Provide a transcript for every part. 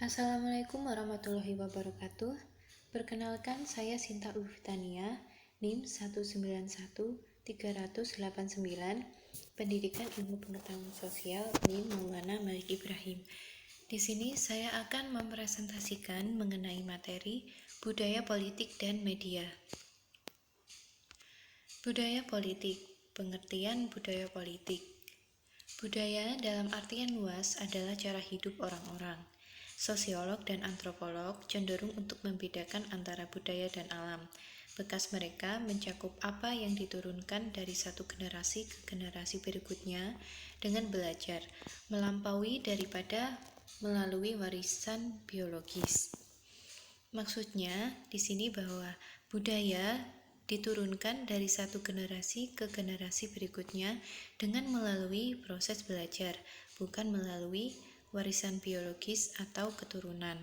Assalamualaikum warahmatullahi wabarakatuh. Perkenalkan, saya Sinta Ulfitania, NIM 1913089, Pendidikan Ilmu Pengetahuan Sosial, NIM Maulana Malik Ibrahim. Di sini saya akan mempresentasikan mengenai materi budaya politik dan media. Budaya politik, pengertian budaya politik. Budaya dalam artian luas adalah cara hidup orang-orang. Sosiolog dan antropolog cenderung untuk membedakan antara budaya dan alam. Bekas mereka mencakup apa yang diturunkan dari satu generasi ke generasi berikutnya dengan belajar, melampaui daripada melalui warisan biologis. Maksudnya di sini bahwa budaya diturunkan dari satu generasi ke generasi berikutnya dengan melalui proses belajar, bukan melalui warisan biologis atau keturunan.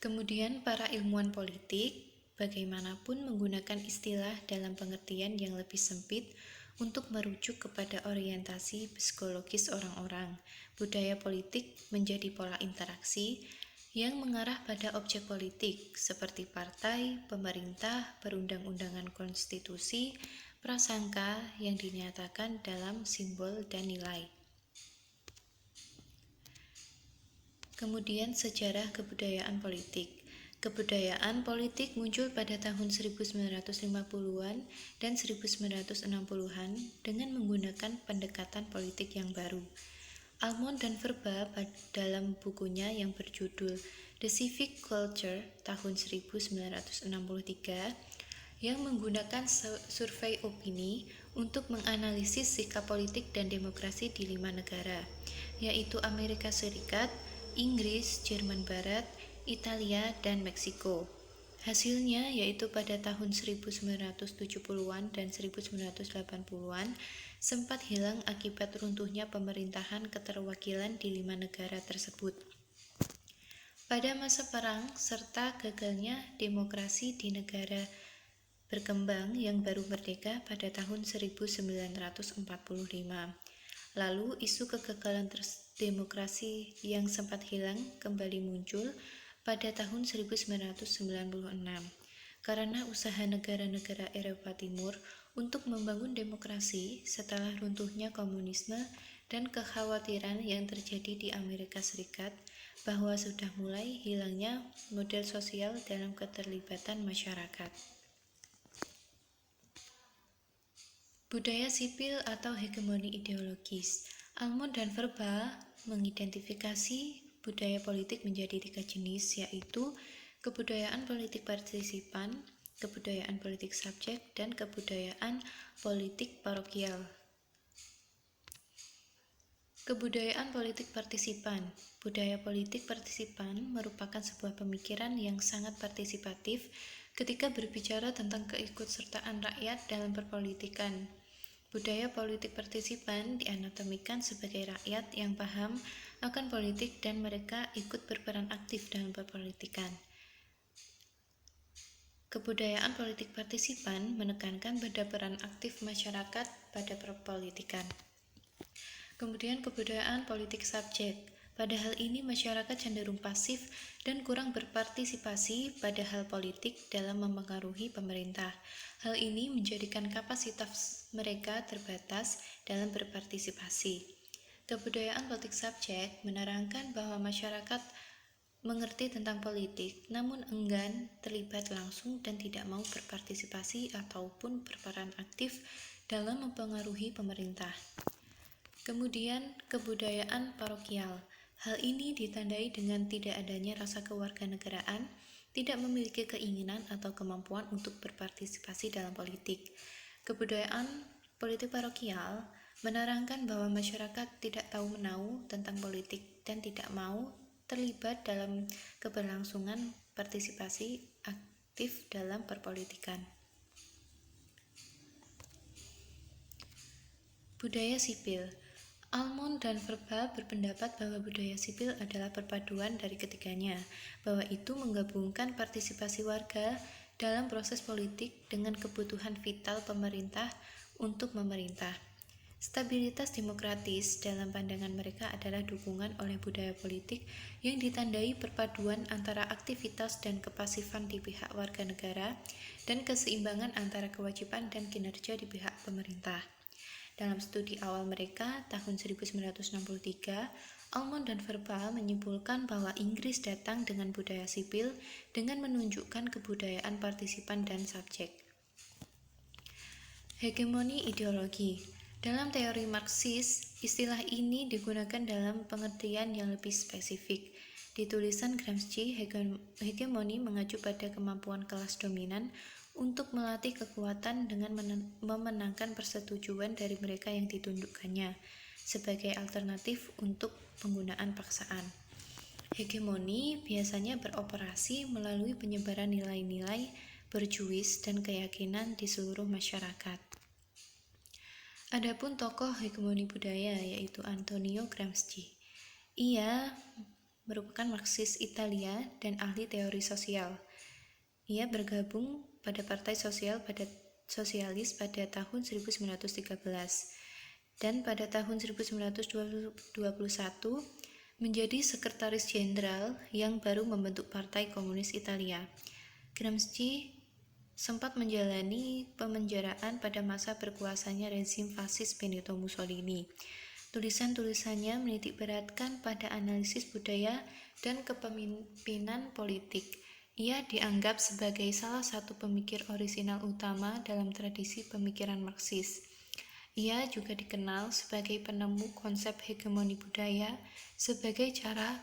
Kemudian para ilmuwan politik bagaimanapun menggunakan istilah dalam pengertian yang lebih sempit untuk merujuk kepada orientasi psikologis orang-orang. Budaya politik menjadi pola interaksi yang mengarah pada objek politik seperti partai, pemerintah, perundang-undangan konstitusi, prasangka yang dinyatakan dalam simbol dan nilai. Kemudian sejarah kebudayaan politik. Kebudayaan politik muncul pada tahun 1950-an dan 1960-an dengan menggunakan pendekatan politik yang baru. Almond dan Verba dalam bukunya yang berjudul The Civic Culture tahun 1963 yang menggunakan survei opini untuk menganalisis sikap politik dan demokrasi di 5 negara, yaitu Amerika Serikat, Inggris, Jerman Barat, Italia, dan Meksiko. Hasilnya yaitu pada tahun 1970-an dan 1980-an sempat hilang akibat runtuhnya pemerintahan keterwakilan di 5 negara tersebut. Pada masa perang serta gagalnya demokrasi di negara berkembang yang baru merdeka pada tahun 1945. Lalu isu kegagalan demokrasi yang sempat hilang kembali muncul pada tahun 1996 karena usaha negara-negara Eropa Timur untuk membangun demokrasi setelah runtuhnya komunisme dan kekhawatiran yang terjadi di Amerika Serikat bahwa sudah mulai hilangnya model sosial dalam keterlibatan masyarakat. Budaya sipil atau hegemoni ideologis. Almond dan Verba mengidentifikasi budaya politik menjadi 3 jenis, yaitu kebudayaan politik partisipan, kebudayaan politik subjek, dan kebudayaan politik parokial. Kebudayaan politik partisipan. Budaya politik partisipan merupakan sebuah pemikiran yang sangat partisipatif ketika berbicara tentang keikutsertaan rakyat dalam perpolitikan. Budaya politik partisipan dianatomikan sebagai rakyat yang paham akan politik dan mereka ikut berperan aktif dalam perpolitikan. Kebudayaan politik partisipan menekankan pada peran aktif masyarakat pada perpolitikan. Kemudian kebudayaan politik subjek. Pada hal ini masyarakat cenderung pasif dan kurang berpartisipasi pada hal politik dalam mempengaruhi pemerintah. Hal ini menjadikan kapasitas mereka terbatas dalam berpartisipasi. Kebudayaan politik subjek menerangkan bahwa masyarakat mengerti tentang politik, namun enggan terlibat langsung dan tidak mau berpartisipasi ataupun berperan aktif dalam mempengaruhi pemerintah. Kemudian kebudayaan parokial. Hal ini ditandai dengan tidak adanya rasa kewarganegaraan, tidak memiliki keinginan atau kemampuan untuk berpartisipasi dalam politik. Kebudayaan politik parokial menerangkan bahwa masyarakat tidak tahu menau tentang politik dan tidak mau terlibat dalam keberlangsungan partisipasi aktif dalam perpolitikan. Budaya sipil. Almond dan Verba berpendapat bahwa budaya sipil adalah perpaduan dari ketiganya, bahwa itu menggabungkan partisipasi warga dalam proses politik dengan kebutuhan vital pemerintah untuk memerintah. Stabilitas demokratis dalam pandangan mereka adalah dukungan oleh budaya politik yang ditandai perpaduan antara aktivitas dan kepasifan di pihak warga negara dan keseimbangan antara kewajiban dan kinerja di pihak pemerintah. Dalam studi awal mereka tahun 1963, Almond dan Verbal menyimpulkan bahwa Inggris datang dengan budaya sipil dengan menunjukkan kebudayaan partisipan dan subjek. Hegemoni ideologi. Dalam teori Marxis, istilah ini digunakan dalam pengertian yang lebih spesifik. Di tulisan Gramsci, hegemoni mengacu pada kemampuan kelas dominan untuk melatih kekuatan dengan memenangkan persetujuan dari mereka yang ditundukkannya, sebagai alternatif untuk penggunaan paksaan. Hegemoni biasanya beroperasi melalui penyebaran nilai-nilai berjuis dan keyakinan di seluruh masyarakat. Adapun tokoh hegemoni budaya yaitu Antonio Gramsci. Ia merupakan Marxis Italia dan ahli teori sosial. Ia bergabung pada Partai Sosialis pada tahun 1913 dan pada tahun 1921 menjadi sekretaris jenderal yang baru membentuk Partai Komunis Italia. Gramsci sempat menjalani pemenjaraan pada masa berkuasanya rezim fasis Benito Mussolini. Tulisan-tulisannya menitikberatkan pada analisis budaya dan kepemimpinan politik. Ia dianggap sebagai salah satu pemikir orisinal utama dalam tradisi pemikiran Marxis. Ia juga dikenal sebagai penemu konsep hegemoni budaya sebagai cara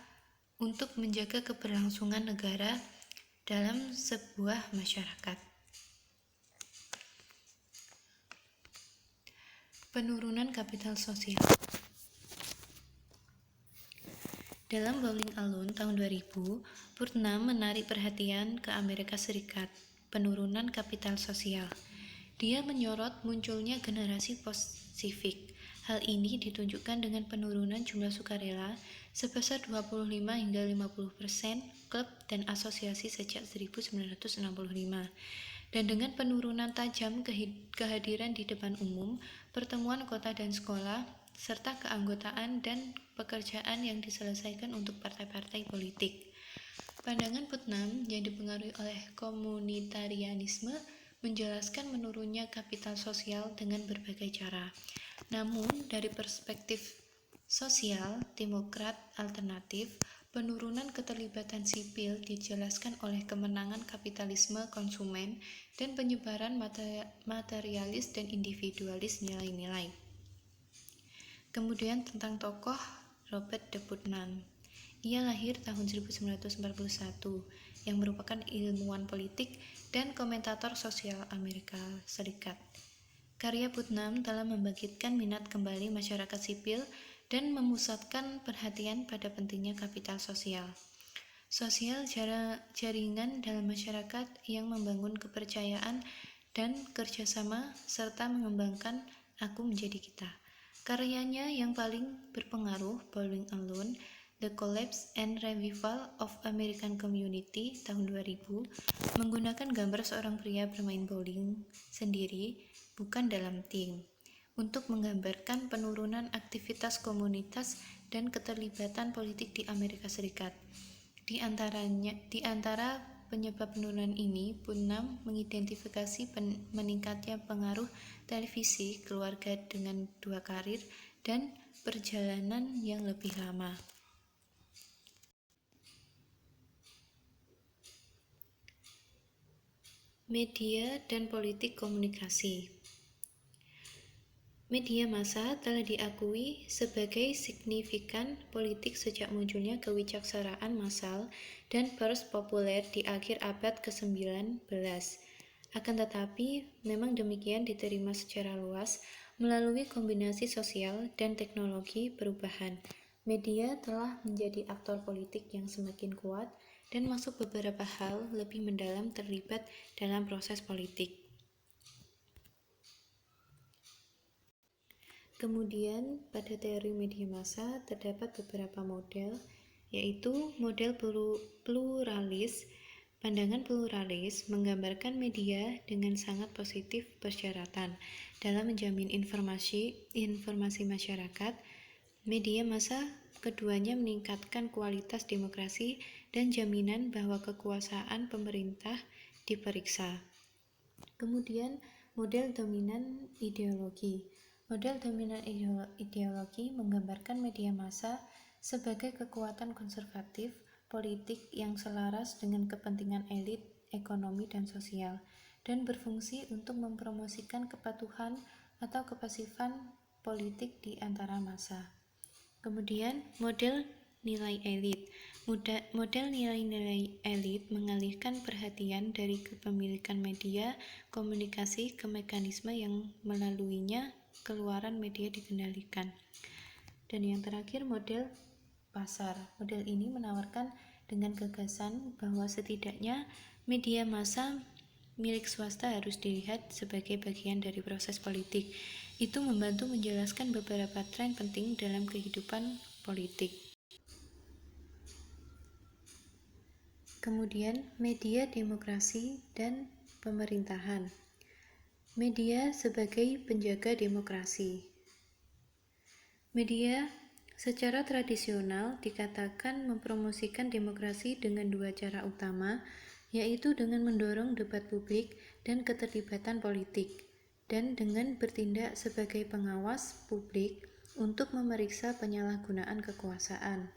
untuk menjaga keberlangsungan negara dalam sebuah masyarakat. Penurunan kapital sosial. Dalam Bowling Alone tahun 2000, Putnam menarik perhatian ke Amerika Serikat, penurunan kapital sosial. Dia menyorot munculnya generasi Pasifik. Hal ini ditunjukkan dengan penurunan jumlah sukarela sebesar 25 hingga 50% klub dan asosiasi sejak 1965. Dan dengan penurunan tajam kehadiran di depan umum, pertemuan kota dan sekolah, serta keanggotaan dan pekerjaan yang diselesaikan untuk partai-partai politik. Pandangan Putnam yang dipengaruhi oleh komunitarianisme menjelaskan menurunnya kapital sosial dengan berbagai cara. Namun, dari perspektif sosial, demokrat alternatif, penurunan keterlibatan sipil dijelaskan oleh kemenangan kapitalisme konsumen dan penyebaran materialis dan individualis nilai-nilai. Kemudian tentang tokoh Robert de Putnam. Ia lahir tahun 1941, yang merupakan ilmuwan politik dan komentator sosial Amerika Serikat. Karya Putnam telah membangkitkan minat kembali masyarakat sipil dan memusatkan perhatian pada pentingnya kapital sosial. Sosial jaringan dalam masyarakat yang membangun kepercayaan dan kerjasama serta mengembangkan aku menjadi kita. Karyanya yang paling berpengaruh, Bowling Alone, The Collapse and Revival of American Community tahun 2000, menggunakan gambar seorang pria bermain bowling sendiri, bukan dalam tim, untuk menggambarkan penurunan aktivitas komunitas dan keterlibatan politik di Amerika Serikat. Di antara penyebab penurunan ini, Putnam mengidentifikasi meningkatnya pengaruh televisi, keluarga dengan 2 karir, dan perjalanan yang lebih lama. Media dan politik komunikasi. Media massa telah diakui sebagai signifikan politik sejak munculnya kewicaksamaan massal dan pers populer di akhir abad ke-19. Akan tetapi, memang demikian diterima secara luas melalui kombinasi sosial dan teknologi perubahan. Media telah menjadi aktor politik yang semakin kuat dan masuk beberapa hal lebih mendalam terlibat dalam proses politik. Kemudian, pada teori media massa terdapat beberapa model, yaitu model pluralis, Pandangan pluralis menggambarkan media dengan sangat positif persyaratan dalam menjamin informasi masyarakat. Media massa keduanya meningkatkan kualitas demokrasi dan jaminan bahwa kekuasaan pemerintah diperiksa. Kemudian, model dominan ideologi. Model dominan ideologi menggambarkan media massa sebagai kekuatan konservatif politik yang selaras dengan kepentingan elit, ekonomi, dan sosial, dan berfungsi untuk mempromosikan kepatuhan atau kepasifan politik di antara massa. Kemudian, model nilai elit. Model nilai-nilai elit mengalihkan perhatian dari kepemilikan media komunikasi ke mekanisme yang melaluinya keluaran media dikendalikan. Dan yang terakhir, model pasar. Model ini menawarkan dengan gagasan bahwa setidaknya media massa milik swasta harus dilihat sebagai bagian dari proses politik. Itu membantu menjelaskan beberapa tren penting dalam kehidupan politik. Kemudian, media demokrasi dan pemerintahan. Media sebagai penjaga demokrasi. Media secara tradisional dikatakan mempromosikan demokrasi dengan dua cara utama, yaitu dengan mendorong debat publik dan keterlibatan politik, dan dengan bertindak sebagai pengawas publik untuk memeriksa penyalahgunaan kekuasaan.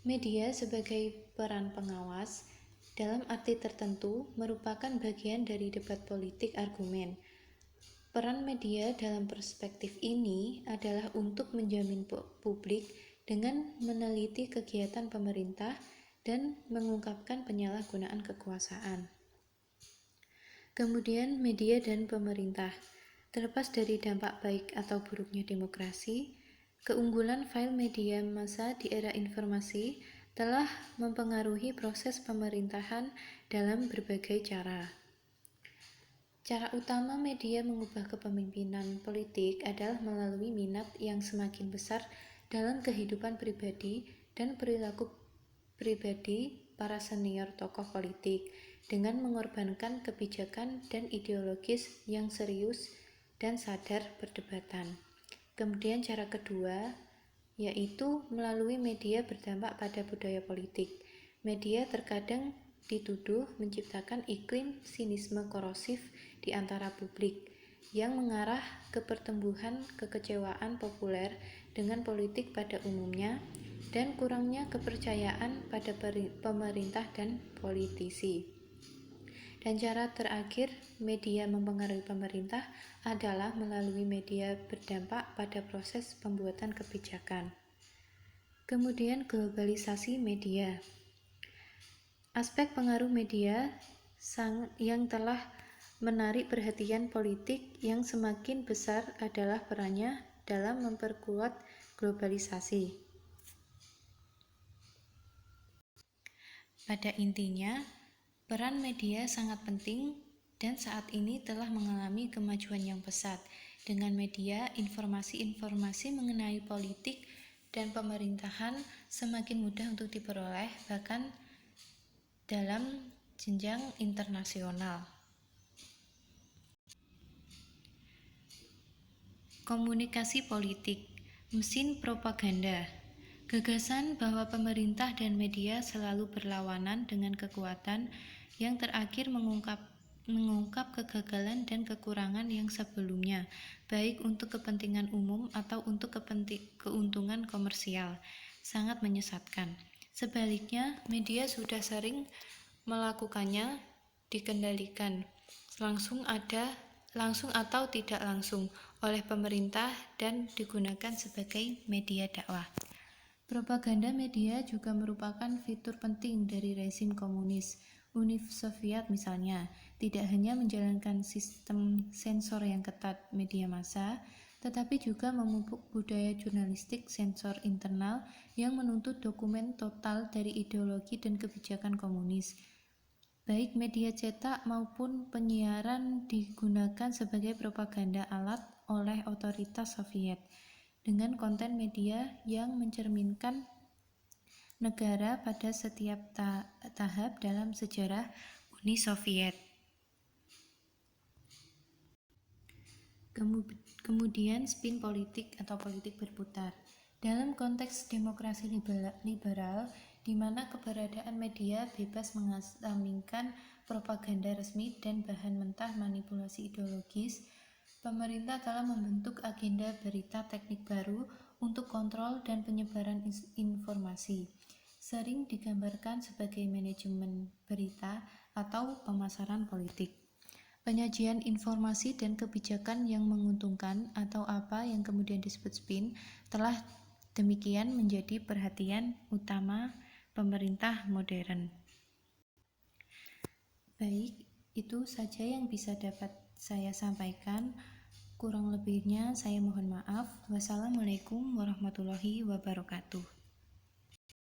Media sebagai peran pengawas, dalam arti tertentu, merupakan bagian dari debat politik argumen. Peran media dalam perspektif ini adalah untuk menjamin publik dengan meneliti kegiatan pemerintah dan mengungkapkan penyalahgunaan kekuasaan. Kemudian, media dan pemerintah. Terlepas dari dampak baik atau buruknya demokrasi, keunggulan file media massa di era informasi telah mempengaruhi proses pemerintahan dalam berbagai cara. Cara utama media mengubah kepemimpinan politik adalah melalui minat yang semakin besar dalam kehidupan pribadi dan perilaku pribadi para senior tokoh politik dengan mengorbankan kebijakan dan ideologis yang serius dan sadar perdebatan. Kemudian cara kedua yaitu melalui media berdampak pada budaya politik. Media terkadang dituduh menciptakan iklim sinisme korosif di antara publik yang mengarah ke pertumbuhan kekecewaan populer dengan politik pada umumnya dan kurangnya kepercayaan pada pemerintah dan politisi. Dan cara terakhir media mempengaruhi pemerintah adalah melalui media berdampak pada proses pembuatan kebijakan. Kemudian globalisasi media. Aspek pengaruh media yang telah menarik perhatian politik yang semakin besar adalah perannya dalam memperkuat globalisasi. Pada intinya, peran media sangat penting dan saat ini telah mengalami kemajuan yang pesat. Dengan media, informasi-informasi mengenai politik dan pemerintahan semakin mudah untuk diperoleh, bahkan dalam jenjang internasional. Komunikasi politik, mesin propaganda. Gagasan bahwa pemerintah dan media selalu berlawanan dengan kekuatan yang terakhir mengungkap kegagalan dan kekurangan yang sebelumnya, baik untuk kepentingan umum atau untuk keuntungan komersial, sangat menyesatkan. Sebaliknya, media sudah sering melakukannya dikendalikan langsung atau tidak langsung oleh pemerintah dan digunakan sebagai media dakwah. Propaganda media juga merupakan fitur penting dari rezim komunis. Uni Soviet misalnya, tidak hanya menjalankan sistem sensor yang ketat media massa, tetapi juga memupuk budaya jurnalistik sensor internal yang menuntut dokumen total dari ideologi dan kebijakan komunis. Baik media cetak maupun penyiaran digunakan sebagai propaganda alat oleh otoritas Soviet dengan konten media yang mencerminkan negara pada setiap tahap dalam sejarah Uni Soviet. Kemudian spin politik atau politik berputar. Dalam konteks demokrasi liberal, di mana keberadaan media bebas mengesampingkan propaganda resmi dan bahan mentah manipulasi ideologis, pemerintah telah membentuk agenda berita teknik baru untuk kontrol dan penyebaran informasi. Sering digambarkan sebagai manajemen berita atau pemasaran politik. Penyajian informasi dan kebijakan yang menguntungkan atau apa yang kemudian disebut spin telah demikian menjadi perhatian utama pemerintah modern. Baik, itu saja yang bisa dapat saya sampaikan. Kurang lebihnya saya mohon maaf. Wassalamualaikum warahmatullahi wabarakatuh.